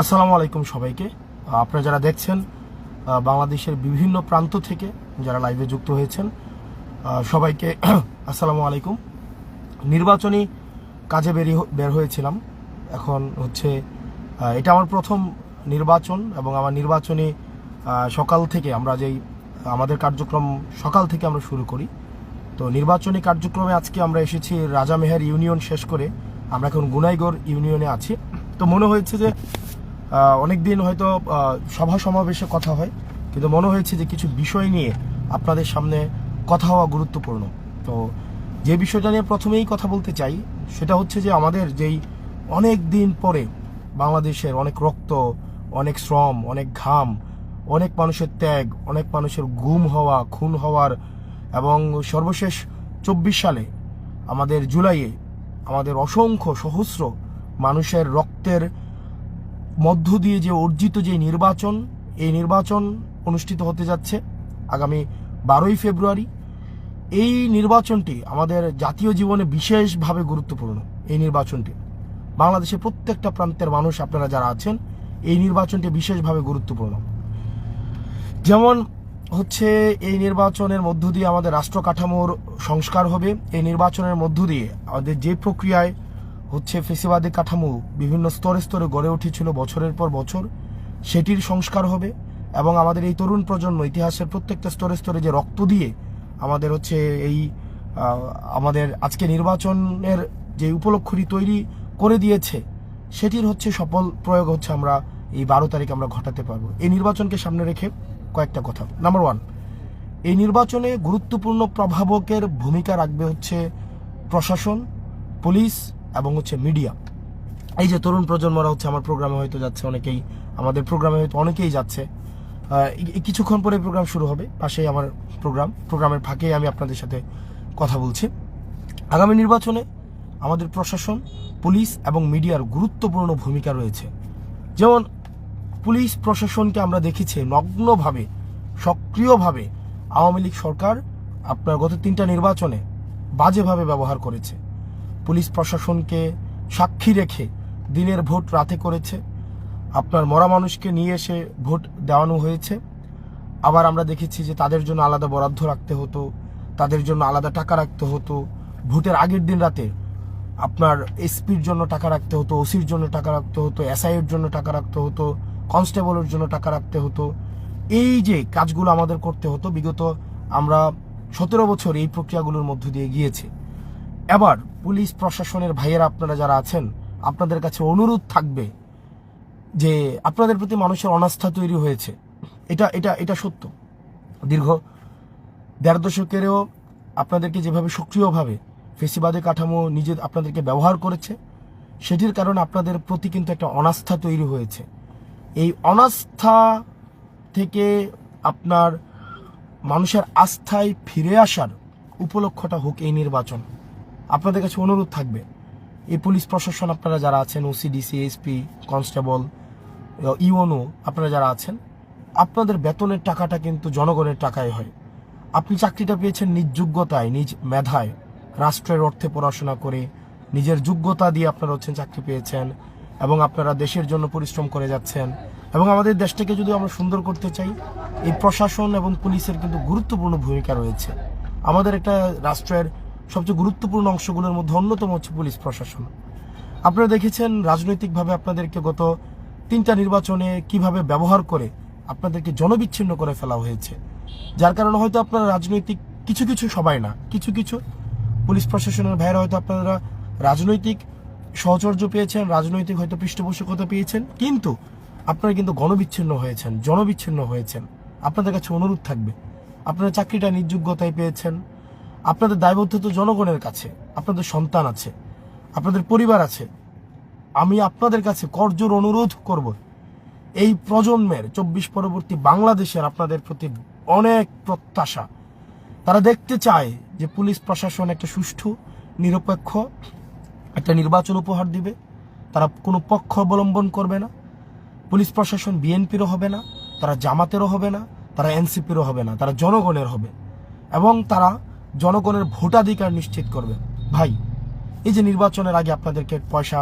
আসসালামু আলাইকুম সবাইকে। আপনারা যারা দেখছেন বাংলাদেশের বিভিন্ন প্রান্ত থেকে যারা লাইভে যুক্ত হয়েছেন সবাইকে আসসালামু আলাইকুম। নির্বাচনী কাজে বের হয়েছিলাম। এখন হচ্ছে এটা আমার প্রথম নির্বাচন এবং আমার নির্বাচনী সকাল থেকে আমাদের কার্যক্রম সকাল থেকে আমরা শুরু করি। তো নির্বাচনী কার্যক্রমে আজকে আমরা এসেছি রাজামেহের ইউনিয়ন শেষ করে আমরা এখন গুনাইগড় ইউনিয়নে আছি। তো মনে হয়েছে যে অনেক দিন হয়তো সভা সমাবেশে কথা হয়, কিন্তু মনে হয়েছে যে কিছু বিষয় নিয়ে আপনাদের সামনে কথা হওয়া গুরুত্বপূর্ণ। তো যে বিষয়টা নিয়ে প্রথমেই কথা বলতে চাই সেটা হচ্ছে যে আমাদের যেই অনেক দিন পরে বাংলাদেশের অনেক রক্ত, অনেক শ্রম, অনেক ঘাম, অনেক মানুষের ত্যাগ, অনেক মানুষের গুম হওয়া, খুন হওয়ার এবং সর্বশেষ 24 সালে আমাদের জুলাইয়ে আমাদের অসংখ্য সহস্র মানুষের রক্তের মধ্য দিয়ে যে অর্জিত যে নির্বাচন, এই নির্বাচন অনুষ্ঠিত হতে যাচ্ছে আগামী 12ই ফেব্রুয়ারি। এই নির্বাচনটি আমাদের জাতীয় জীবনে বিশেষভাবে গুরুত্বপূর্ণ। এই নির্বাচনটি বাংলাদেশের প্রত্যেকটা প্রান্তের মানুষ আপনারা যারা আছেন, এই নির্বাচনটি বিশেষভাবে গুরুত্বপূর্ণ। যেমন হচ্ছে এই নির্বাচনের মধ্য দিয়ে আমাদের রাষ্ট্র কাঠামোর সংস্কার হবে। এই নির্বাচনের মধ্য দিয়ে আমাদের যে প্রক্রিয়ায় হচ্ছে ফেসিবাদী কাঠামো বিভিন্ন স্তরে স্তরে গড়ে উঠেছিল বছরের পর বছর, সেটির সংস্কার হবে এবং আমাদের এই তরুণ প্রজন্ম ইতিহাসের প্রত্যেকটা স্তরে স্তরে যে রক্ত দিয়ে আমাদের হচ্ছে আমাদের আজকে নির্বাচনের যে উপলক্ষটি তৈরি করে দিয়েছে, সেটির হচ্ছে সফল প্রয়োগ হচ্ছে আমরা এই 12 তারিখ আমরা ঘটাতে পারবো। এই নির্বাচনকে সামনে রেখে কয়েকটা কথা। নাম্বার 1, এই নির্বাচনে গুরুত্বপূর্ণ প্রভাবকের ভূমিকা রাখবে হচ্ছে প্রশাসন, পুলিশ এবং হচ্ছে মিডিয়া। এই যে তরুণ প্রজন্মরা হচ্ছে আমার প্রোগ্রামে হয়তো যাচ্ছে, আমাদের প্রোগ্রামে হয়তো অনেকেই যাচ্ছে। কিছুক্ষণ পরে প্রোগ্রাম শুরু হবে, পাশেই আমার প্রোগ্রামের ফাঁকেই আমি আপনাদের সাথে কথা বলছি। আগামী নির্বাচনে আমাদের প্রশাসন, পুলিশ এবং মিডিয়ার গুরুত্বপূর্ণ ভূমিকা রয়েছে। যেমন পুলিশ প্রশাসনকে আমরা দেখেছি নগ্নভাবে, সক্রিয়ভাবে আওয়ামী লীগ সরকার আপনার গত 3টা নির্বাচনে বাজেভাবে ব্যবহার করেছে। পুলিশ প্রশাসনকে সাক্ষী রেখে দিনের ভোট রাতে করেছে। আপনার মরা মানুষকে নিয়ে এসে ভোট দেওয়ানো হয়েছে। আবার আমরা দেখেছি যে তাদের জন্য আলাদা বরাদ্দ রাখতে হতো, তাদের জন্য আলাদা টাকা রাখতে হতো। ভোটের আগের দিন রাতে আপনার এসপির জন্য টাকা রাখতে হতো, ওসির জন্য টাকা রাখতে হতো, এসআইয়ের জন্য টাকা রাখতে হতো, কনস্টেবলের জন্য টাকা রাখতে হতো। এই যে কাজগুলো আমাদের করতে হতো, বিগত আমরা 17 বছর এই প্রক্রিয়াগুলোর মধ্য দিয়ে গিয়েছি। এবার পুলিশ প্রশাসনের ভাইয়েরা আপনারা যারা আছেন, আপনাদের কাছে অনুরোধ থাকবে যে আপনাদের প্রতি মানুষের অনাস্থা তৈরি হয়েছে। এটা সত্য। দীর্ঘ 1.5 দশকেরও আপনাদেরকে যেভাবে সক্রিয়ভাবে ফেসিবাদী কাঠামো আপনাদেরকে ব্যবহার করেছে, সেটির কারণে আপনাদের প্রতি কিন্তু একটা অনাস্থা তৈরি হয়েছে। এই অনাস্থা থেকে আপনার মানুষের আস্থায় ফিরে আসার উপলক্ষটা হোক এই নির্বাচন। আপনাদের কাছে অনুরোধ থাকবে, এই পুলিশ প্রশাসন আপনারা যারা আছেন, OC, DC, SP, constable, UNO আপনারা যারা আছেন, আপনাদের বেতনের টাকাটা কিন্তু জনগণের টাকায় হয়। আপনি চাকরিটা পেয়েছেন নিজ যোগ্যতায়, নিজ মেধায়, রাষ্ট্রের অর্থে পড়াশোনা করে নিজের যোগ্যতা দিয়ে আপনারা হচ্ছেন চাকরি পেয়েছেন এবং আপনারা দেশের জন্য পরিশ্রম করে যাচ্ছেন। এবং আমাদের দেশটাকে যদি আমরা সুন্দর করতে চাই, এই প্রশাসন এবং পুলিশের কিন্তু গুরুত্বপূর্ণ ভূমিকা রয়েছে। আমাদের একটা রাষ্ট্রের সবচেয়ে গুরুত্বপূর্ণ অংশগুলোর মধ্যে অন্যতম হচ্ছে পুলিশ প্রশাসন। আপনারা দেখেছেন রাজনৈতিকভাবে আপনাদেরকে গত 3টা নির্বাচনে কিভাবে ব্যবহার করে আপনাদেরকে জনবিচ্ছিন্ন করে ফেলা হয়েছে, যার কারণে হয়তো আপনারা রাজনৈতিক কিছু সবাই না, কিছু পুলিশ প্রশাসনের ভাইয়েরা হয়তো আপনারা রাজনৈতিক সহচর্য পেয়েছেন, রাজনৈতিক হয়তো পৃষ্ঠপোষকতা পেয়েছেন, কিন্তু আপনারা কিন্তু জনবিচ্ছিন্ন হয়েছেন। আপনাদের কাছে অনুরোধ থাকবে, আপনারা চাকরিটা নিজ যোগ্যতায় পেয়েছেন, আপনাদের দায়বদ্ধতা জনগণের কাছে, আপনাদের সন্তান আছে, আপনাদের পরিবার আছে। আমি আপনাদের কাছে করজোর অনুরোধ করব, এই প্রজন্মের 24 পরবর্তী বাংলাদেশের আপনাদের প্রতি অনেক প্রত্যাশা। তারা দেখতে চায় যে পুলিশ প্রশাসন একটা সুষ্ঠু, নিরপেক্ষ একটা নির্বাচন উপহার দিবে। তারা কোনো পক্ষ অবলম্বন করবে না। পুলিশ প্রশাসন বিএনপিরও হবে না, তারা জামাতেরও হবে না, তারা এনসিপিরও হবে না, তারা জনগণের হবে এবং তারা জনগণের ভোটাধিকার নিশ্চিত করবে। ভাই, এই যে নির্বাচনের আগে আপনাদেরকে পয়সা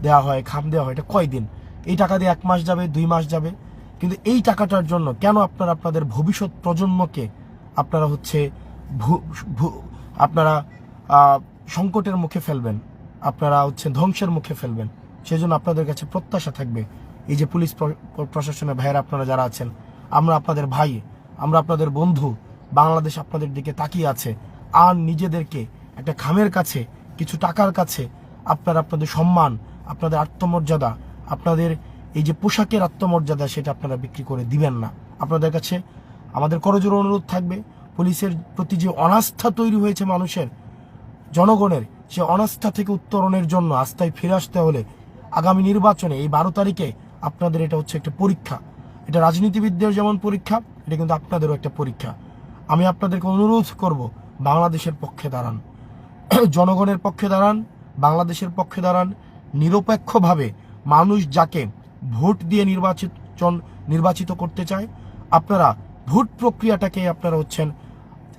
দেওয়া হয়, খাম দেওয়া হয়, এটা কয়দিন? এই টাকা দিয়ে 1 মাস যাবে, 2 মাস যাবে, কিন্তু এই টাকাটার জন্য কেন আপনারা আপনাদের ভবিষ্যৎ প্রজন্মকে আপনারা হচ্ছে আপনারা সংকটের মুখে ফেলবেন, আপনারা হচ্ছে ধ্বংসের মুখে ফেলবেন? সেজন্য আপনাদের কাছে প্রত্যাশা থাকবে, এই যে পুলিশ প্রশাসনের ভাইয়েরা আপনারা যারা আছেন, আমরা আপনাদের ভাই, আমরা আপনাদের বন্ধু, বাংলাদেশ আপনাদের দিকে তাকিয়ে আছে। আর নিজেদেরকে একটা খামের কাছে, কিছু টাকার কাছে আপনারা আপনাদের সম্মান, আপনাদের আত্মমর্যাদা, আপনাদের এই যে পোশাকের আত্মমর্যাদা, সেটা আপনারা বিক্রি করে দিবেন না। আপনাদের কাছে আমাদের করজোড়ে অনুরোধ থাকবে, পুলিশের প্রতি যে অনাস্থা তৈরি হয়েছে মানুষের, জনগণের, সে অনাস্থা থেকে উত্তরণের জন্য আস্থায় ফিরে আসতে হলে আগামী নির্বাচনে এই 12 তারিখে আপনাদের এটা হচ্ছে একটা পরীক্ষা। এটা রাজনীতিবিদদের যেমন পরীক্ষা, এটা কিন্তু আপনাদেরও একটা পরীক্ষা। আমি আপনাদেরকে অনুরোধ করব, বাংলাদেশের পক্ষে দাঁড়ান, জনগণের পক্ষে দাঁড়ান, বাংলাদেশের পক্ষে দাঁড়ান। নিরপেক্ষভাবে মানুষ যাকে ভোট দিয়ে নির্বাচিত করতে চায়, আপনারা ভোট প্রক্রিয়াটাকে আপনারা হচ্ছেন,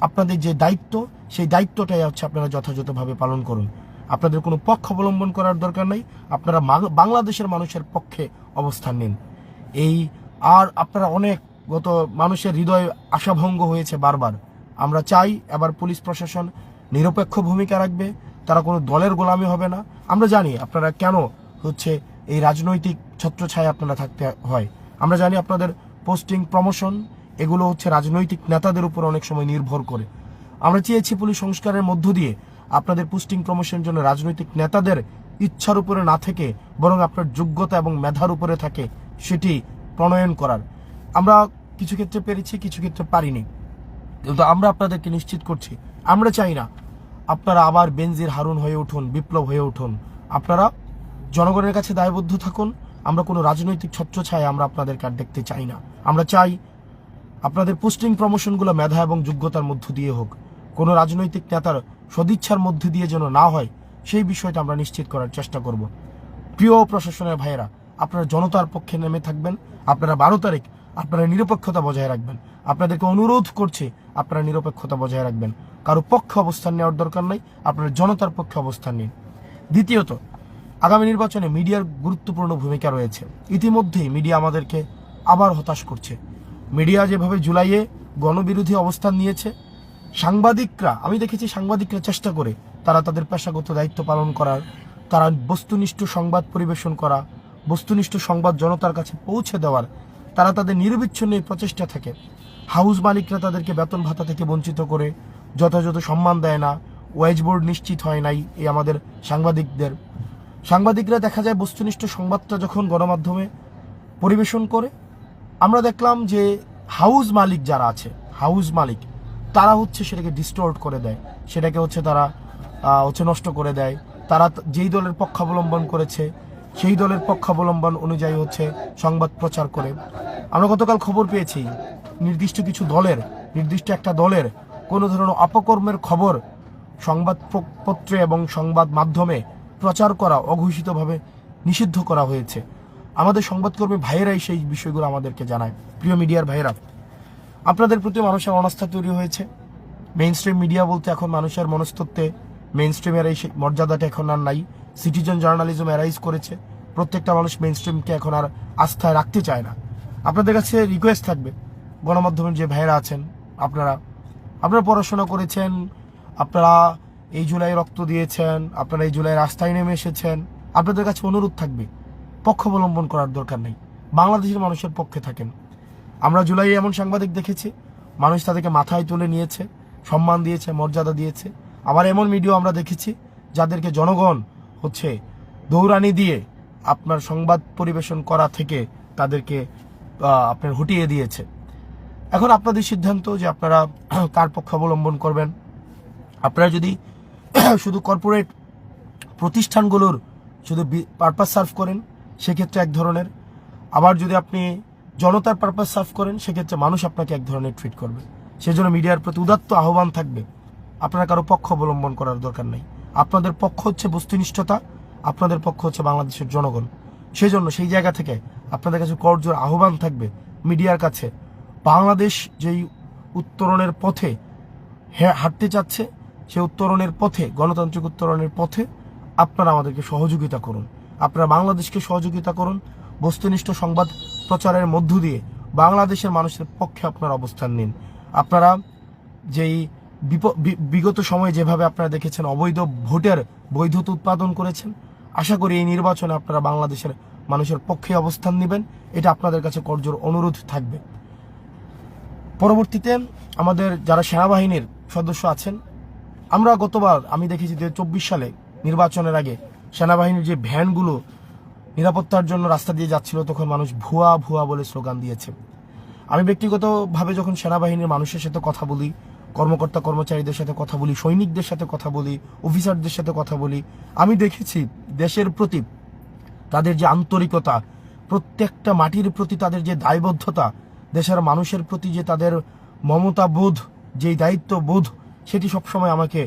আপনাদের যে দায়িত্ব, সেই দায়িত্বটাই হচ্ছে আপনারা যথাযথভাবে পালন করুন। আপনাদের কোনো পক্ষ অবলম্বন করার দরকার নেই, আপনারা বাংলাদেশের মানুষের পক্ষে অবস্থান নিন। এই আর আপনারা অনেক মানুষের হৃদয়ে আশাভঙ্গ হয়েছে বারবার। আমরা চাই এবার পুলিশ প্রশাসন নিরপেক্ষ ভূমিকা রাখবে, তারা কোনো দলের গোলামি হবে না। আমরা জানি আপনারা কেন হচ্ছে এই রাজনৈতিক ছত্রছায়া আপনারা থাকতে হয়, আমরা জানি আপনাদের পোস্টিং প্রমোশন এগুলো হচ্ছে রাজনৈতিক নেতাদের উপর অনেক সময় নির্ভর করে। আমরা চেয়েছি পুলিশ সংস্কারের মধ্য দিয়ে আপনাদের পোস্টিং প্রমোশনের জন্য রাজনৈতিক নেতাদের ইচ্ছার উপরে না থেকে বরং আপনার যোগ্যতা এবং মেধার উপরে থাকে সেটি প্রণয়ন করার। আমরা কিছু ক্ষেত্রে পেরেছি, কিছু ক্ষেত্রে পারিনি, কিন্তু আমরা আপনাদেরকে নিশ্চিত করছি, আমরা চাই না আপনারা আবার বেনজির হারুন হয়ে উঠুন, বিপ্লব হয়ে উঠুন। আপনারা জনগণের কাছে দায়বদ্ধ থাকুন। আমরা কোনো রাজনৈতিক ছত্রছায়া আমরা আপনাদেরকে আর দেখতে চাই না। আমরা চাই আপনাদের পোস্টিং প্রমোশনগুলো মেধা এবং যোগ্যতার মধ্য দিয়ে হোক, কোনো রাজনৈতিক নেতার সদিচ্ছার মধ্যে দিয়ে যেন না হয়, সেই বিষয়টা আমরা নিশ্চিত করার চেষ্টা করব। প্রিয় প্রশাসনের ভাইয়েরা, আপনারা জনতার পক্ষে নেমে থাকবেন। আপনারা 12 তারিখ আপনারা নিরপেক্ষতা বজায় রাখবেন। আপনাদেরকে অনুরোধ করছি, আপনারা নিরপেক্ষতা বজায় রাখবেন। কারো পক্ষে অবস্থান নেওয়ার দরকার নাই, আপনারা জনতার পক্ষে অবস্থান নিন। দ্বিতীয়ত, আগামী নির্বাচনে মিডিয়ার গুরুত্বপূর্ণ ভূমিকা রয়েছে। ইতিমধ্যেই মিডিয়া আমাদেরকে আবার হতাশ করছে। মিডিয়া যেভাবে জুলাইয়ে গণবিরোধী অবস্থান নিয়েছে, সাংবাদিকরা, আমি দেখেছি সাংবাদিকরা চেষ্টা করে তারা তাদের পেশাগত দায়িত্ব পালন করার, তারা বস্তুনিষ্ঠ সংবাদ পরিবেশন করা, বস্তুনিষ্ঠ সংবাদ জনতার কাছে পৌঁছে দেওয়ার তারা তাদের নিরবিচ্ছিন্ন প্রচেষ্টা থাকে। হাউস মালিকরা তাদেরকে বেতন ভাতা থেকে বঞ্চিত করে, যথাযথ সম্মান দেয় না, ওয়েজ বোর্ড নিশ্চিত হয় নাই এই আমাদের সাংবাদিকরা দেখা যায় বস্তুনিষ্ঠ সংবাদটা যখন গণমাধ্যমে পরিবেশন করে, আমরা দেখলাম যে হাউস মালিক যারা আছে, হাউস মালিক তারা হচ্ছে সেটাকে ডিস্টর্ট করে দেয়, সেটাকে হচ্ছে তারা নষ্ট করে দেয়। তারা যেই দলের পক্ষাবলম্বন করেছে সেই দলের পক্ষাবলম্বন অনুযায়ী হচ্ছে সংবাদ প্রচার করে। আমরা গতকাল খবর পেয়েছি নির্দিষ্ট একটা দলের কোনো ধরনের অপকর্মের খবর সংবাদপত্রে এবং সংবাদ মাধ্যমে প্রচার করা অঘোষিতভাবে নিষিদ্ধ করা হয়েছে। আমাদের সংবাদকর্মী ভাইয়েরাই সেই বিষয়গুলো আমাদেরকে জানায়। প্রিয় মিডিয়ার ভাইয়েরা, আপনাদের প্রতি মানুষের অনাস্থা তৈরি হয়েছে। মেইন স্ট্রিম মিডিয়া বলতে এখন মানুষের মনস্তত্ত্বে মেইন স্ট্রিমের এই মর্যাদাটা এখন আর নাই। সিটিজেন জার্নালিজম অ্যারাইজ করেছে, প্রত্যেকটা মানুষ মেইন স্ট্রিমকে এখন আর আস্থায় রাখতে চায় না। আপনাদের কাছে রিকোয়েস্ট থাকবে, গণমাধ্যমের যে ভাইয়েরা আছেন, আপনারা পড়াশোনা করেছেন, আপনারা এই জুলাই রক্ত দিয়েছেন, আপনারা এই জুলাই রাস্তায় নেমে এসেছেন, আপনাদের কাছে অনুরোধ থাকবে, পক্ষ অবলম্বন করার দরকার নেই, বাংলাদেশের মানুষের পক্ষে থাকেন। আমরা জুলাই এমন সাংবাদিক দেখেছি, মানুষ তাদেরকে মাথায় তুলে নিয়েছে, সম্মান দিয়েছে, মর্যাদা দিয়েছে। আবার এমন মিডিয়া আমরা দেখেছি যাদেরকে জনগণ হচ্ছে দৌড়ানি দিয়ে আপনার সংবাদ পরিবেশন করা থেকে তাদেরকে আপনার হটিয়ে দিয়েছে। এখন আপনাদের সিদ্ধান্ত যে আপনারা কার পক্ষ অবলম্বন করবেন। আপনারা যদি শুধু কর্পোরেট প্রতিষ্ঠানগুলোর শুধু পারপাস সার্ভ করেন সেক্ষেত্রে এক ধরনের, আবার যদি আপনি জনতার পারপাস সার্ভ করেন সেক্ষেত্রে মানুষ আপনাকে এক ধরনের ট্রিট করবে। সেজন্য মিডিয়ার প্রতি উদাত্ত আহ্বান থাকবে, আপনারা কারো পক্ষ অবলম্বন করার দরকার নেই। আপনাদের পক্ষ হচ্ছে বস্তুনিষ্ঠতা, আপনাদের পক্ষ হচ্ছে বাংলাদেশের জনগণ। সেই জন্য সেই জায়গা থেকে আপনাদের কাছে করজোর আহ্বান থাকবে মিডিয়ার কাছে, বাংলাদেশ যেই উত্তরণের পথে হাঁটতে চাচ্ছে সেই উত্তরণের পথে, গণতান্ত্রিক উত্তরণের পথে আপনারা আমাদেরকে সহযোগিতা করুন, আপনারা বাংলাদেশকে সহযোগিতা করুন। বস্তুনিষ্ঠ সংবাদ প্রচারের মধ্য দিয়ে বাংলাদেশের মানুষের পক্ষে আপনারা অবস্থান নিন। আপনারা যেই বিগত সময়ে যেভাবে আপনারা দেখেছেন অবৈধ ভোটের বৈধতা উৎপাদন করেছেন, আশা করি এই নির্বাচনে আপনারা বাংলাদেশের মানুষের পক্ষে অবস্থান নেবেন। এটা আপনাদের কাছে করজোর অনুরোধ থাকবে। পরবর্তীতে আমাদের যারা সেনাবাহিনীর সদস্য আছেন, আমরা গতবার আমি দেখেছি 2024 সালে নির্বাচনের আগে সেনাবাহিনীর যে ভ্যানগুলো নিরাপত্তার জন্য রাস্তা দিয়ে যাচ্ছিল, তখন মানুষ ভুয়া ভুয়া বলে স্লোগান দিয়েছে। আমি ব্যক্তিগতভাবে যখন সেনাবাহিনীর মানুষের সাথে কথা বলি, কর্মকর্তা কর্মচারীদের সাথে কথা বলি, সৈনিকদের সাথে কথা বলি, অফিসারদের সাথে কথা বলি, আমি দেখেছি দেশের প্রতি তাদের যে আন্তরিকতা, প্রত্যেকটা মাটির প্রতি তাদের যে দায়বদ্ধতা, দেশের মানুষের প্রতি যে তাদের মমতা বোধ, যেই দায়িত্ব বোধ, সেটি সবসময় আমাকে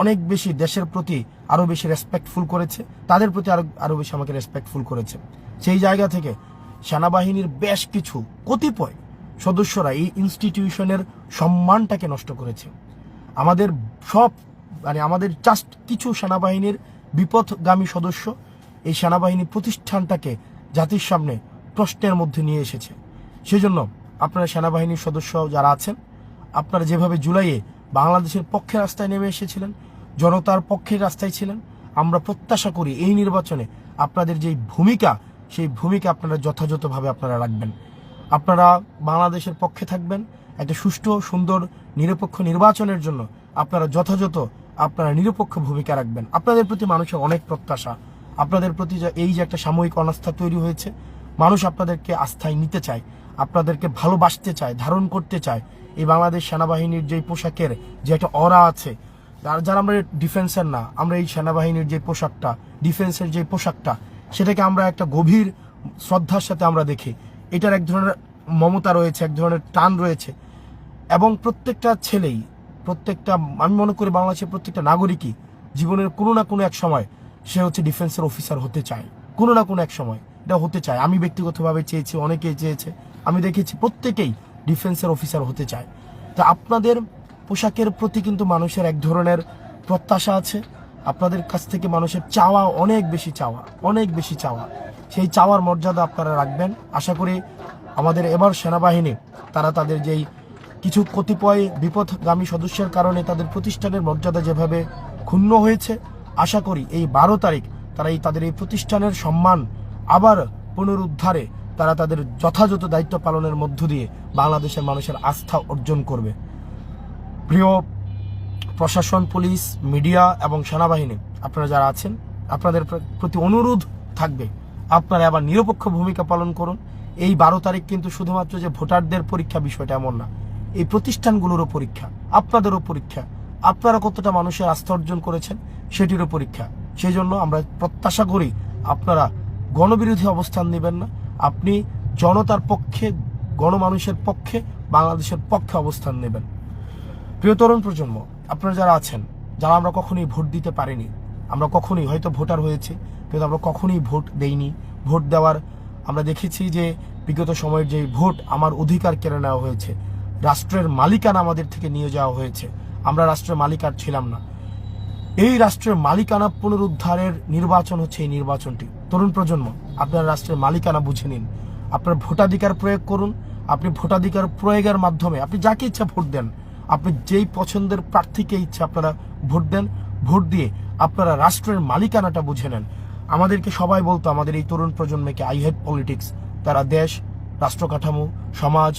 অনেক বেশি দেশের প্রতি আরও বেশি রেসপেক্টফুল করেছে, তাদের প্রতি আরও বেশি আমাকে রেসপেক্টফুল করেছে। সেই জায়গা থেকে সেনাবাহিনীর বেশ কিছু কতিপয় সদস্যরা এই ইনস্টিটিউশনের সম্মানটাকে নষ্ট করেছে। আমাদের আমাদের জাস্ট কিছু সেনাবাহিনীর বিপথগামী সদস্য এই সেনাবাহিনী প্রতিষ্ঠানটাকে জাতির সামনে প্রশ্নের মধ্যে নিয়ে এসেছে। সেজন্য আপনারা সেনাবাহিনীর সদস্য যারা আছেন, আপনারা যেভাবে জুলাইয়ে বাংলাদেশের পক্ষে রাস্তায় নেমে এসেছিলেন, জনতার পক্ষে রাস্তায় ছিলেন, আমরা প্রত্যাশা করি এই নির্বাচনে আপনাদের যেই ভূমিকা, সেই ভূমিকা আপনারা যথাযথভাবে আপনারা রাখবেন। আপনারা বাংলাদেশের পক্ষে থাকবেন। একটা সুষ্ঠু সুন্দর নিরপেক্ষ নির্বাচনের জন্য আপনারা যথাযথ আপনারা নিরপেক্ষ ভূমিকা রাখবেন। আপনাদের প্রতি মানুষের অনেক প্রত্যাশা, আপনাদের প্রতি এই যে একটা সাময়িক অনাস্থা তৈরি হয়েছে, মানুষ আপনাদেরকে আস্থায় নিতে চায়, আপনাদেরকে ভালোবাসতে চায়, ধারণ করতে চায়। এই বাংলাদেশ সেনাবাহিনীর যে পোশাকের যে একটা অরা আছে, যারা আমরা ডিফেন্সের না, আমরা এই সেনাবাহিনীর যে পোশাকটা, ডিফেন্সের যে পোশাকটা, সেটাকে আমরা একটা গভীর শ্রদ্ধার সাথে আমরা দেখি। এটার এক ধরনের মমতা রয়েছে, এক ধরনের টান রয়েছে, এবং প্রত্যেকটা ছেলেই, আমি মনে করি বাংলাদেশের প্রত্যেকটা নাগরিকই জীবনের কোনো না কোনো এক সময় সে হচ্ছে ডিফেন্সের অফিসার হতে চায়, কোনো না কোনো এক সময় এটা হতে চায়। আমি ব্যক্তিগতভাবে চেয়েছি, অনেকেই চেয়েছে, আমি দেখেছি প্রত্যেকেই ডিফেন্সের অফিসার হতে চায়। তা আপনাদের পোশাকের প্রতি কিন্তু মানুষের এক ধরনের প্রত্যাশা আছে, আপনাদের কাছ থেকে মানুষের চাওয়া অনেক বেশি চাওয়া। সেই চাওয়ার মর্যাদা আপনারা রাখবেন। আশা করি আমাদের এবার সেনাবাহিনী তারা তাদের যেই কিছু কতিপয় বিপথগামী সদস্যের কারণে তাদের প্রতিষ্ঠানের মর্যাদা যেভাবে ক্ষুণ্ণ হয়েছে, আশা করি এই 12 তারিখ তারা তাদের এই প্রতিষ্ঠানের সম্মান আবার পুনরুদ্ধারে তারা তাদের যথাযথ দায়িত্ব পালনের মধ্য দিয়ে বাংলাদেশের মানুষের আস্থা অর্জন করবে। প্রিয় প্রশাসন, পুলিশ, মিডিয়া এবং সেনাবাহিনী, আপনারা যারা আছেন, আপনাদের প্রতি অনুরোধ থাকবে আপনারা আবার নিরপেক্ষ ভূমিকা পালন করুন। এই 12 তারিখ কিন্তু শুধুমাত্র যে ভোটারদের পরীক্ষা, বিষয়টা এমন না, এই প্রতিষ্ঠানগুলোরও পরীক্ষা, আপনাদেরও পরীক্ষা, আপনারা কতটা মানুষের আস্থা অর্জন করেছেন সেটিরও পরীক্ষা। সেই জন্য আমরা প্রত্যাশা করি আপনারা গণবিরোধী অবস্থান নেবেন না, আপনি জনতার পক্ষে, গণমানুষের পক্ষে, বাংলাদেশের পক্ষে অবস্থান নেবেন। প্রিয় তরুণ প্রজন্ম, আপনারা যারা আছেন, যারা আমরা কখনোই ভোট দিতে পারিনি, আমরা কখনোই হয়তো ভোটার হয়েছে কিন্তু আমরা কখনোই ভোট দেইনি, ভোট দেওয়ার আমরা দেখেছি যে বিগত সময়ের যে ভোট আমার অধিকার কেড়ে নেওয়া হয়েছে, রাষ্ট্রের মালিকানা আমাদের থেকে নিয়ে যাওয়া হয়েছে, আমরা রাষ্ট্রের মালিকার ছিলাম না। এই রাষ্ট্রের মালিকানা পুনরুদ্ধারের নির্বাচন হচ্ছে এই নির্বাচনটি। তরুণ প্রজন্ম, আপনার রাষ্ট্রের মালিকানা বুঝে নিন, আপনার ভোটাধিকার প্রয়োগ করুন। আপনি ভোটাধিকার প্রয়োগের মাধ্যমে আপনি যাকে ইচ্ছা ভোট দেন, আপনি যেই পছন্দের প্রার্থীকে ইচ্ছা আপনারা ভোট দেন, ভোট দিয়ে আপনারা রাষ্ট্রের মালিকানাটা বুঝে নেন। আমাদেরকে সবাই বলতো, আমাদের এই তরুণ প্রজন্মকে, আই হেট পলিটিক্স, তারা দেশ, রাষ্ট্র কাঠামো, সমাজ,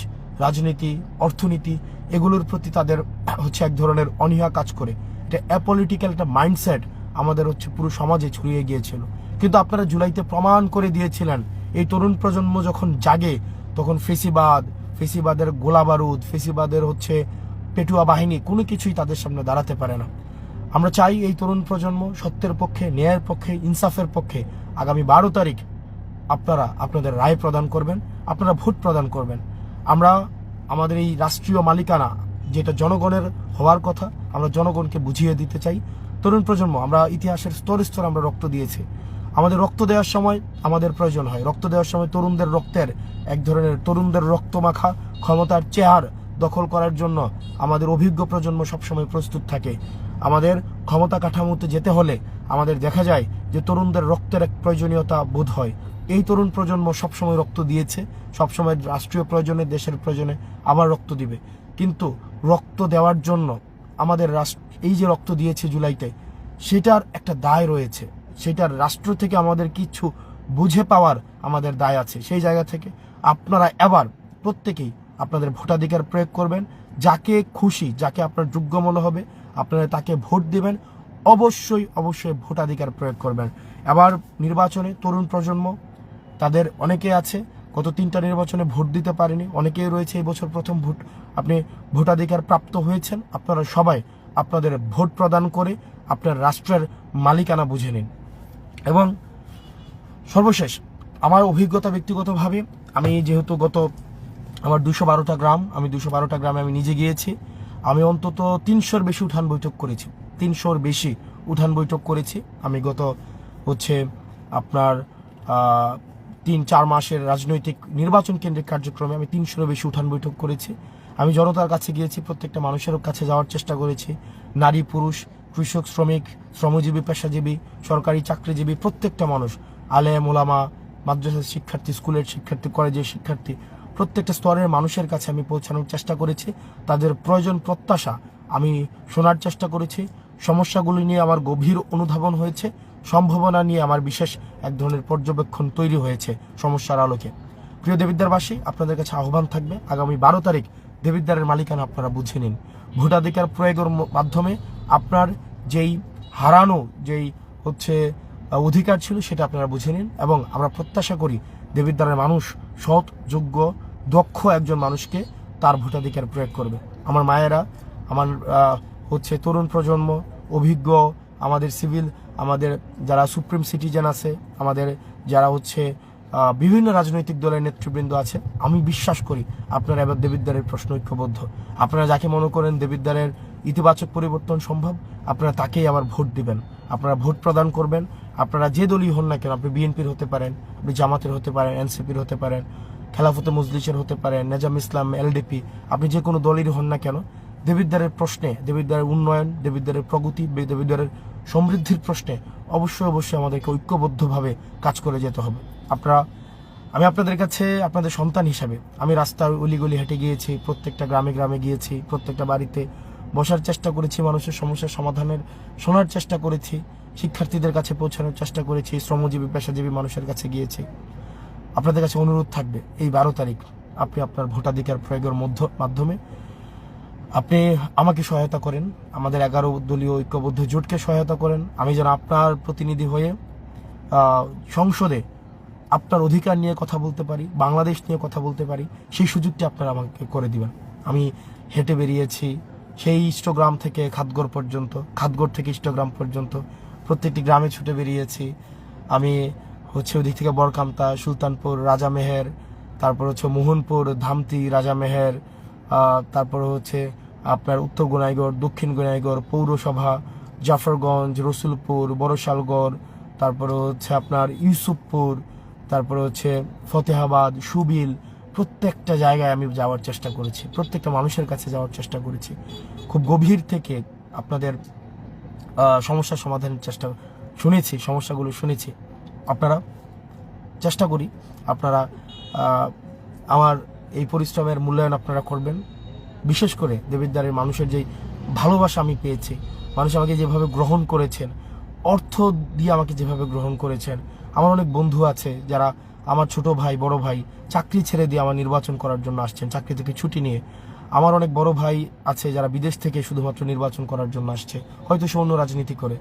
রাজনীতি, অর্থনীতি এগুলোর প্রতি তাদের হচ্ছে এক ধরনের অনীহা কাজ করে। এটা অ্যাপলিটিক্যাল একটা মাইন্ডসেট আমাদের হচ্ছে পুরো সমাজে ছড়িয়ে গিয়েছিল। কিন্তু আপনারা জুলাইতে প্রমাণ করে দিয়েছিলেন, এই তরুণ প্রজন্ম যখন জাগে তখন ফেসিবাদের গোলা বারুদ, ফেসিবাদের হচ্ছে পেটুয়া বাহিনী কোনো কিছুই তাদের সামনে দাঁড়াতে পারে না। আমরা চাই এই তরুণ প্রজন্ম সত্যের পক্ষে, ন্যায়ের পক্ষে, ইনসাফের পক্ষে আগামী 12 তারিখ আপনারা আপনাদের রায় প্রদান করবেন, আপনারা ভোট প্রদান করবেন। আমরা আমাদের এই রাষ্ট্রীয় মালিকানা যেটা জনগণের হওয়ার কথা, আমরা জনগণকে বুঝিয়ে দিতে চাই। তরুণ প্রজন্ম, আমরা ইতিহাসের স্তরে স্তরে আমরা রক্ত দিয়েছি। আমাদের রক্ত দেওয়ার সময় আমাদের প্রয়োজন হয়, রক্ত দেওয়ার সময় তরুণদের রক্তের এক ধরনের, তরুণদের রক্ত মাখা ক্ষমতার চেয়ার দখল করার জন্য আমাদের অভিজ্ঞ প্রজন্ম সবসময় প্রস্তুত থাকে। আমাদের ক্ষমতা কাঠামোতে যেতে হলে আমাদের দেখা যায় যে তরুণদের রক্তের এক প্রয়োজনীয়তা বোধ হয়। এই তরুণ প্রজন্ম সবসময় রক্ত দিয়েছে, সবসময় রাষ্ট্রীয় প্রয়োজনে, দেশের প্রয়োজনে আবার রক্ত দিবে। কিন্তু রক্ত দেওয়ার জন্য আমাদের এই যে রক্ত দিয়েছে জুলাইতে, সেটার একটা দায় রয়েছে, সেটার রাষ্ট্র থেকে আমাদের কিছু বুঝে পাওয়ার আমাদের দায় আছে। সেই জায়গা থেকে আপনারা এবার প্রত্যেকেই আপনাদের ভোটাধিকার প্রয়োগ করবেন। যাকে খুশি, যাকে আপনার যোগ্য মনে হবে আপনারা তাকে ভোট দিবেন। অবশ্যই অবশ্যই ভোটাধিকার প্রয়োগ করবেন। এবার নির্বাচনে তরুণ প্রজন্ম তাদের অনেকে আছে গত 3টা নির্বাচনে ভোট দিতে পারেনি, অনেকেই রয়েছে এই বছর প্রথম ভোট আপনি ভোটাধিকার প্রাপ্ত হয়েছেন। আপনারা সবাই আপনাদের ভোট প্রদান করে আপনার রাষ্ট্রের মালিকানা বুঝে নিন। এবং সর্বশেষ আমার অভিজ্ঞতা ব্যক্তিগতভাবে, আমি যেহেতু আমার 212টা গ্রাম, আমি 212টা গ্রামে আমি নিজে গিয়েছি। আমি অন্তত 300-র বেশি উঠান বৈঠক করেছি, 300-র বেশি উঠান বৈঠক করেছি। আমি গত আপনার 3-4 মাসের রাজনৈতিক নির্বাচন কেন্দ্রিক কার্যক্রমে আমি 300-র বেশি উঠান বৈঠক করেছি। আমি জনতার কাছে গিয়েছি, প্রত্যেকটা মানুষের কাছে যাওয়ার চেষ্টা করেছি। নারী পুরুষ, কৃষক শ্রমিক, শ্রমজীবী পেশাজীবী, সরকারি চাকরিজীবী, প্রত্যেকটা মানুষ, আলেম ওলামা, মাদ্রাসার শিক্ষার্থী, স্কুলের শিক্ষার্থী, কলেজের শিক্ষার্থী, প্রত্যেকটা স্তরের মানুষের কাছে আমি পৌঁছানোর চেষ্টা করেছি। তাদের প্রয়োজন প্রত্যাশা আমি শোনার চেষ্টা করেছি। সমস্যাগুলি নিয়ে আমার গভীর অনুধাবন হয়েছে, সম্ভাবনা নিয়ে আমার বিশেষ এক ধরনের পর্যবেক্ষণ তৈরি হয়েছে সমস্যার আলোকে। প্রিয় দেবিদ্বারবাসী, আপনাদের কাছে আহ্বান থাকবে আগামী 12 তারিখ দেবিদ্বারের মালিকানা আপনারা বুঝে নিন। ভোটাধিকার প্রয়োগের মাধ্যমে আপনার যেই হারানো যেই অধিকার ছিল সেটা আপনারা বুঝে নিন। এবং আমরা প্রত্যাশা করি দেবিদ্বারের মানুষ সৎ, যোগ্য, দক্ষ একজন মানুষকে তার ভোটাধিকার প্রয়োগ করবে। আমার মায়েরা, আমার তরুণ প্রজন্ম, অভিজ্ঞ আমাদের সিভিল, আমাদের যারা সুপ্রিম সিটিজেন আছে, আমাদের যারা বিভিন্ন রাজনৈতিক দলের নেতৃবৃন্দ আছে, আমি বিশ্বাস করি আপনারা এবার দেবিদ্বারের প্রশ্ন ঐক্যবদ্ধ। আপনারা যাকে মনে করেন দেবিদ্বারের ইতিবাচক পরিবর্তন সম্ভব, আপনারা তাকেই আবার ভোট দিবেন, আপনারা ভোট প্রদান করবেন। আপনারা যে দলই হন না কেন, আপনি বিএনপির হতে পারেন, আপনি জামাতের হতে পারেন, এনসিপির হতে পারেন, খেলাফতে মজলিসের হতে পারেন, নেজাম ইসলাম, এলডিপি, আপনি যে কোনো দলেরই হন না কেন, দেবিদ্বারের প্রশ্নে, দেবিদ্বারের উন্নয়ন, দেবিদ্বারের প্রগতি, দেবিদ্বারের সমৃদ্ধির প্রশ্নে অবশ্যই অবশ্যই আমাদেরকে ঐক্যবদ্ধভাবে কাজ করে যেতে হবে। আমি আপনাদের কাছে আপনাদের সন্তান হিসাবে আমি রাস্তার অলিগলি হেঁটে গিয়েছি, প্রত্যেকটা গ্রামে গ্রামে গিয়েছি, প্রত্যেকটা বাড়িতে বসার চেষ্টা করেছি, মানুষের সমস্যার সমাধানের শোনার চেষ্টা করেছি, শিক্ষার্থীদের কাছে পৌঁছানোর চেষ্টা করেছি, শ্রমজীবী পেশাজীবী মানুষের কাছে গিয়েছি। আপনাদের কাছে অনুরোধ থাকবে এই 12 তারিখ আপনি আপনার ভোটাধিকার প্রয়োগের মাধ্যমে আপনি আমাকে সহায়তা করেন, আমাদের 11 দলীয় ঐক্যবদ্ধ জোটকে সহায়তা করেন। আমি যেন আপনার প্রতিনিধি হয়ে সংসদে আপনার অধিকার নিয়ে কথা বলতে পারি, বাংলাদেশ নিয়ে কথা বলতে পারি, সেই সুযোগটি আপনারা আমাকে করে দিবেন। আমি হেঁটে বেরিয়েছি সেই ইষ্টগ্রাম থেকে খাদগড় পর্যন্ত, খাদগড় থেকে ইষ্টগ্রাম পর্যন্ত প্রত্যেকটি গ্রামে ছুটে বেরিয়েছি। আমি ওদিক থেকে বরকামতা, সুলতানপুর, রাজামেহের, তারপর মোহনপুর, ধামতি, রাজামেহের, তারপর আপনার উত্তর গোনাইগড়, দক্ষিণ গোনাইগড়, পৌরসভা, জাফরগঞ্জ, রসুলপুর, বড়শালগড়, তারপর আপনার ইউসুফপুর, তারপর ফতেহাবাদ, সুবিল, প্রত্যেকটা জায়গায় আমি যাওয়ার চেষ্টা করেছি, প্রত্যেকটা মানুষের কাছে যাওয়ার চেষ্টা করেছি। খুব গভীর থেকে আপনাদের সমস্যা সমাধানের চেষ্টা শুনেছি, সমস্যাগুলো শুনেছি। আপনারা চেষ্টা করি আপনারা আমার এই পরিশ্রমের মূল্যায়ন আপনারা করবেন। বিশেষ করে দেবিদ্বারের মানুষের যেই ভালোবাসা আমি পেয়েছি, মানুষ আমাকে যেভাবে গ্রহণ করেছেন, অর্থ দিয়ে আমাকে যেভাবে গ্রহণ করেছেন। আমার অনেক বন্ধু আছে যারা আমার ছোট ভাই, বড় ভাই, চাকরি ছেড়ে দিয়ে আমার নির্বাচন করার জন্য আসছেন, চাকরি থেকে ছুটি নিয়ে। আমার অনেক বড় ভাই আছে যারা বিদেশ থেকে শুধুমাত্র নির্বাচন করার জন্য আসছে, হয়তো সে অন্য রাজনীতি করে,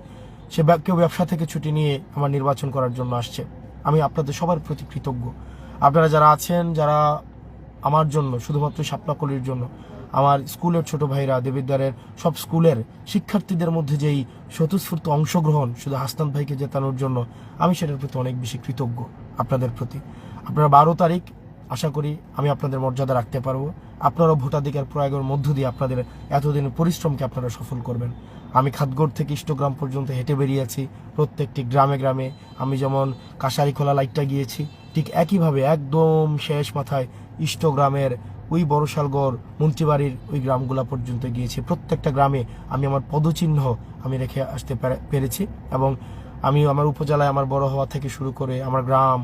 কেউ ব্যবসা থেকে ছুটি নিয়ে আমার নির্বাচন করার জন্য আসছে। আমি আপনাদের সবার প্রতি কৃতজ্ঞ। আপনারা যারা আছেন, যারা আমার জন্য, শুধুমাত্র শাপলাকলির জন্য, আমার স্কুলের ছোট ভাইরা, দেবিদ্বারের সব স্কুলের শিক্ষার্থীদের মধ্যে যেই স্বতঃস্ফূর্ত অংশগ্রহণ শুধু হাসনাত ভাইকে জেতানোর জন্য, আমি সেটার প্রতি অনেক বেশি কৃতজ্ঞ আপনাদের প্রতি। আপনারা 12 তারিখ আশা করি আমি আপনাদের মর্যাদা রাখতে পারবো। আপনারাও ভোটাধিকার প্রয়োগের মধ্য দিয়ে আপনাদের এতদিনের পরিশ্রমকে আপনারা সফল করবেন। আমি খাদগড় থেকে ইষ্টগ্রাম পর্যন্ত হেঁটে বেরিয়েছি, প্রত্যেকটি গ্রামে গ্রামে। আমি যেমন কাশারিখোলা লাইটটা গিয়েছি, ঠিক একইভাবে একদম শেষ মাথায় ইষ্টগ্রামের ওই বড়শালগড়, মন্ত্রীবাড়ির ওই গ্রামগুলা পর্যন্ত গিয়েছি। প্রত্যেকটা গ্রামে আমি আমার পদচিহ্ন আমি রেখে আসতে পেরেছি। এবং আমি আমার উপজেলায় আমার বড় হওয়া থেকে শুরু করে আমার গ্রাম,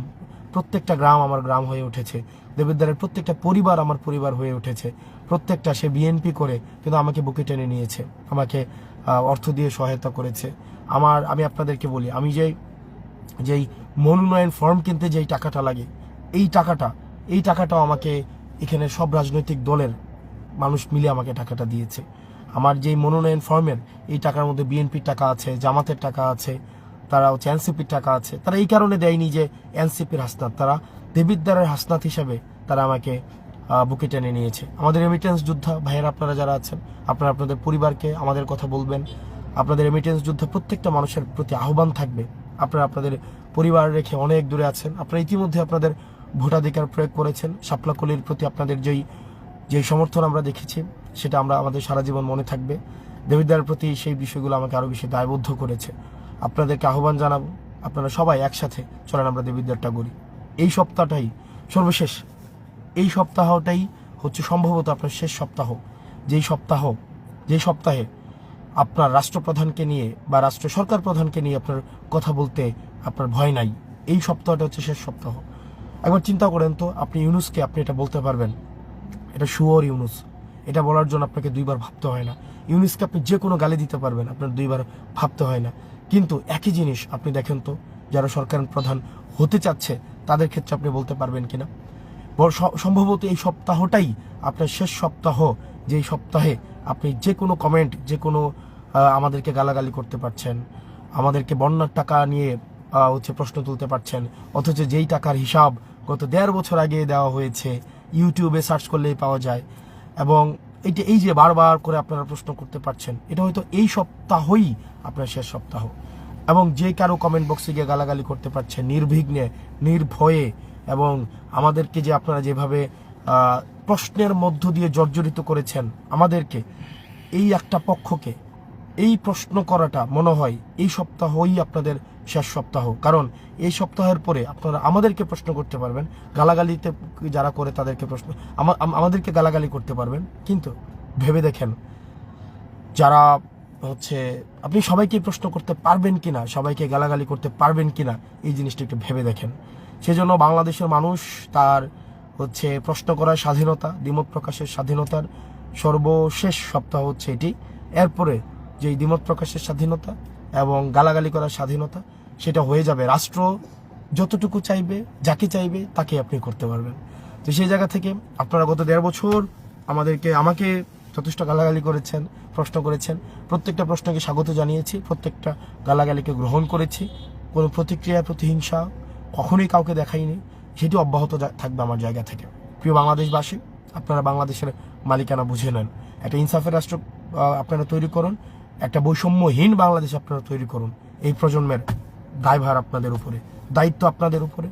প্রত্যেকটা গ্রাম আমার গ্রাম হয়ে উঠেছে, দেবিদ্বারের প্রত্যেকটা পরিবার আমার পরিবার হয়ে উঠেছে। প্রত্যেকটা সে বিএনপি করে কিন্তু আমাকে বুকে টেনে নিয়েছে, আমাকে অর্থ দিয়ে সহায়তা করেছে। আমি আপনাদেরকে বলি, আমি যেই মনোনয়ন ফর্ম কিনতে যেই টাকাটা লাগে, এই টাকাটাও আমাকে এখানে সব রাজনৈতিক দলের মানুষ মিলে আমাকে টাকাটা দিয়েছে। আমার যেই মনোনয়ন ফর্মের এই টাকার মধ্যে বিএনপির টাকা আছে, জামাতের টাকা আছে, তারা হচ্ছে এনসিপির টাকা আছে। তারা এই কারণে দেয়নি যে এনসিপির হাসনাত, তারা দেবিদ্বারের হাসনাত হিসাবে তারা আমাকে বুকে টেনে নিয়েছে। আমাদের রেমিটেন্স যোদ্ধা ভাইয়েরা আপনারা যারা আছেন, আপনারা আপনাদের পরিবারকে আমাদের কথা বলবেন। আপনাদের রেমিটেন্স যোদ্ধা প্রত্যেকটা মানুষের প্রতি আহ্বান থাকবে, আপনারা আপনাদের পরিবার রেখে অনেক দূরে আছেন। আপনারা ইতিমধ্যে আপনাদের ভোটাধিকার প্রয়োগ করেছেন। শাপলাকলির প্রতি আপনাদের যেই সমর্থন আমরা দেখেছি, সেটা আমাদের সারা জীবন মনে থাকবে। দেবিদ্বারের প্রতি সেই বিষয়গুলো আমাকে আরও বেশি দায়বদ্ধ করেছে। আপনাদেরকে আহ্বান জানাবো, আপনারা সবাই একসাথে চলেন আমরা দেবিদ্বারটা গড়ি। এই সপ্তাহটাই সর্বশেষ, এই সপ্তাহটাই হচ্ছে সম্ভবত আপনার শেষ সপ্তাহ, যেই সপ্তাহে আপনার রাষ্ট্রপ্রধানকে নিয়ে বা রাষ্ট্র সরকার প্রধানকে নিয়ে আপনার কথা বলতে আপনার ভয় নাই। এই সপ্তাহটা হচ্ছে শেষ সপ্তাহ। একবার চিন্তা করেন তো, আপনি ইউনুসকে আপনি এটা বলতে পারবেন, এটা শুয়োর ইউনুস, এটা বলার জন্য আপনাকে দুইবার ভাবতে হয় না। ইউনুসকে আপনি যে কোনো গালি দিতে পারবেন, আপনার দুইবার ভাবতে হয় না। কিন্তু একই জিনিস আপনি দেখেন তো, যারা সরকার প্রধান হতে চাচ্ছে তাদের ক্ষেত্রে আপনি বলতে পারবেন কিনা। সম্ভবত এই সপ্তাহটাই আপনার শেষ সপ্তাহ, যেই সপ্তাহে আপনি যে কোনো কমেন্ট, যে কোনো আমাদেরকে গালাগালি করতে পারছেন, আমাদেরকে বন্যার টাকা নিয়ে হচ্ছে প্রশ্ন তুলতে পারছেন, অথচ যেই টাকার হিসাব গত 1.5 বছর আগে দেওয়া হয়েছে, ইউটিউবে সার্চ করলেই পাওয়া যায়। এবং এই যে বারবার করে আপনারা প্রশ্ন করতে পারছেন, এটা হয়তো এই সপ্তাহই আপনার শেষ সপ্তাহ। এবং যে কারো কমেন্ট বক্সে গিয়ে গালাগালি করতে পারছেন নির্বিঘ্নে, নির্ভয়ে, এবং আমাদেরকে যে আপনারা যেভাবে প্রশ্নের মধ্য দিয়ে জর্জরিত করেছেন আমাদেরকে, এই একটা পক্ষকে এই প্রশ্ন করাটা মনে হয় এই সপ্তাহই আপনাদের শেষ সপ্তাহ। কারণ এই সপ্তাহের পরে আপনারা আমাদেরকে প্রশ্ন করতে পারবেন, গালাগালিতে যারা করে তাদেরকে প্রশ্ন, আমাদেরকে গালাগালি করতে পারবেন। কিন্তু ভেবে দেখেন, যারা হচ্ছে আপনি সবাইকে প্রশ্ন করতে পারবেন কিনা, সবাইকে গালাগালি করতে পারবেন কিনা, এই জিনিসটা একটু ভেবে দেখেন। সেজন্য বাংলাদেশের মানুষ তার হচ্ছে প্রশ্ন করার স্বাধীনতা, দ্বিমত প্রকাশের স্বাধীনতার সর্বশেষ সপ্তাহ হচ্ছে এটি। এরপরে যে দ্বিমত প্রকাশের স্বাধীনতা এবং গালাগালি করার স্বাধীনতা, সেটা হয়ে যাবে রাষ্ট্র যতটুকু চাইবে, যাকে চাইবে তাকে আপনি করতে পারবেন। তো সেই জায়গা থেকে আপনারা গত 1.5 বছর আমাকে যথেষ্ট গালাগালি করেছেন, প্রশ্ন করেছেন। প্রত্যেকটা প্রশ্নকে স্বাগত জানিয়েছি, প্রত্যেকটা গালাগালিকে গ্রহণ করেছি। কোনো প্রতিক্রিয়া, প্রতিহিংসা কখনোই কাউকে দেখাইনি, সেটি অব্যাহত থাকবে আমার জায়গা থেকে। প্রিয় বাংলাদেশবাসী, আপনারা বাংলাদেশের মালিকানা বুঝে নেন। একটা ইনসাফের রাষ্ট্র আপনারা তৈরি করুন, একটা বৈষম্যহীন বাংলাদেশ আপনারা তৈরি করুন। এই প্রজন্মের দায়ভার আপনাদের উপরে, দায়িত্ব আপনাদের উপরে।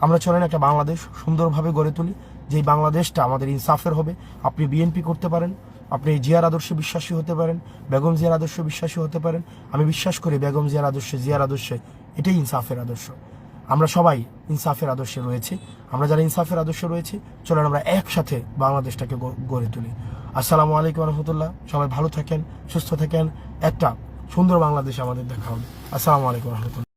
আমরা চলেন একটা বাংলাদেশ সুন্দরভাবে গড়ে তুলি, যেই বাংলাদেশটা আমাদের ইনসাফের হবে। আপনি বিএনপি করতে পারেন, আপনি জিয়ার আদর্শে বিশ্বাসী হতে পারেন, বেগম জিয়ার আদর্শে বিশ্বাসী হতে পারেন। আমি বিশ্বাস করি বেগম জিয়ার আদর্শে, জিয়ার আদর্শে, এটাই ইনসাফের আদর্শ। আমরা সবাই ইনসাফের আদর্শে রয়েছি। আমরা যারা ইনসাফের আদর্শে রয়েছি, চলেন আমরা একসাথে বাংলাদেশটাকে গড়ে তুলি। আসসালামু আলাইকুম রহমতুল্লাহ। সবাই ভালো থাকেন, সুস্থ থাকেন। একটা সুন্দর বাংলাদেশ আমাদের দেখা হবে। আসসালামু আলাইকুম রহমতুল্লাহ।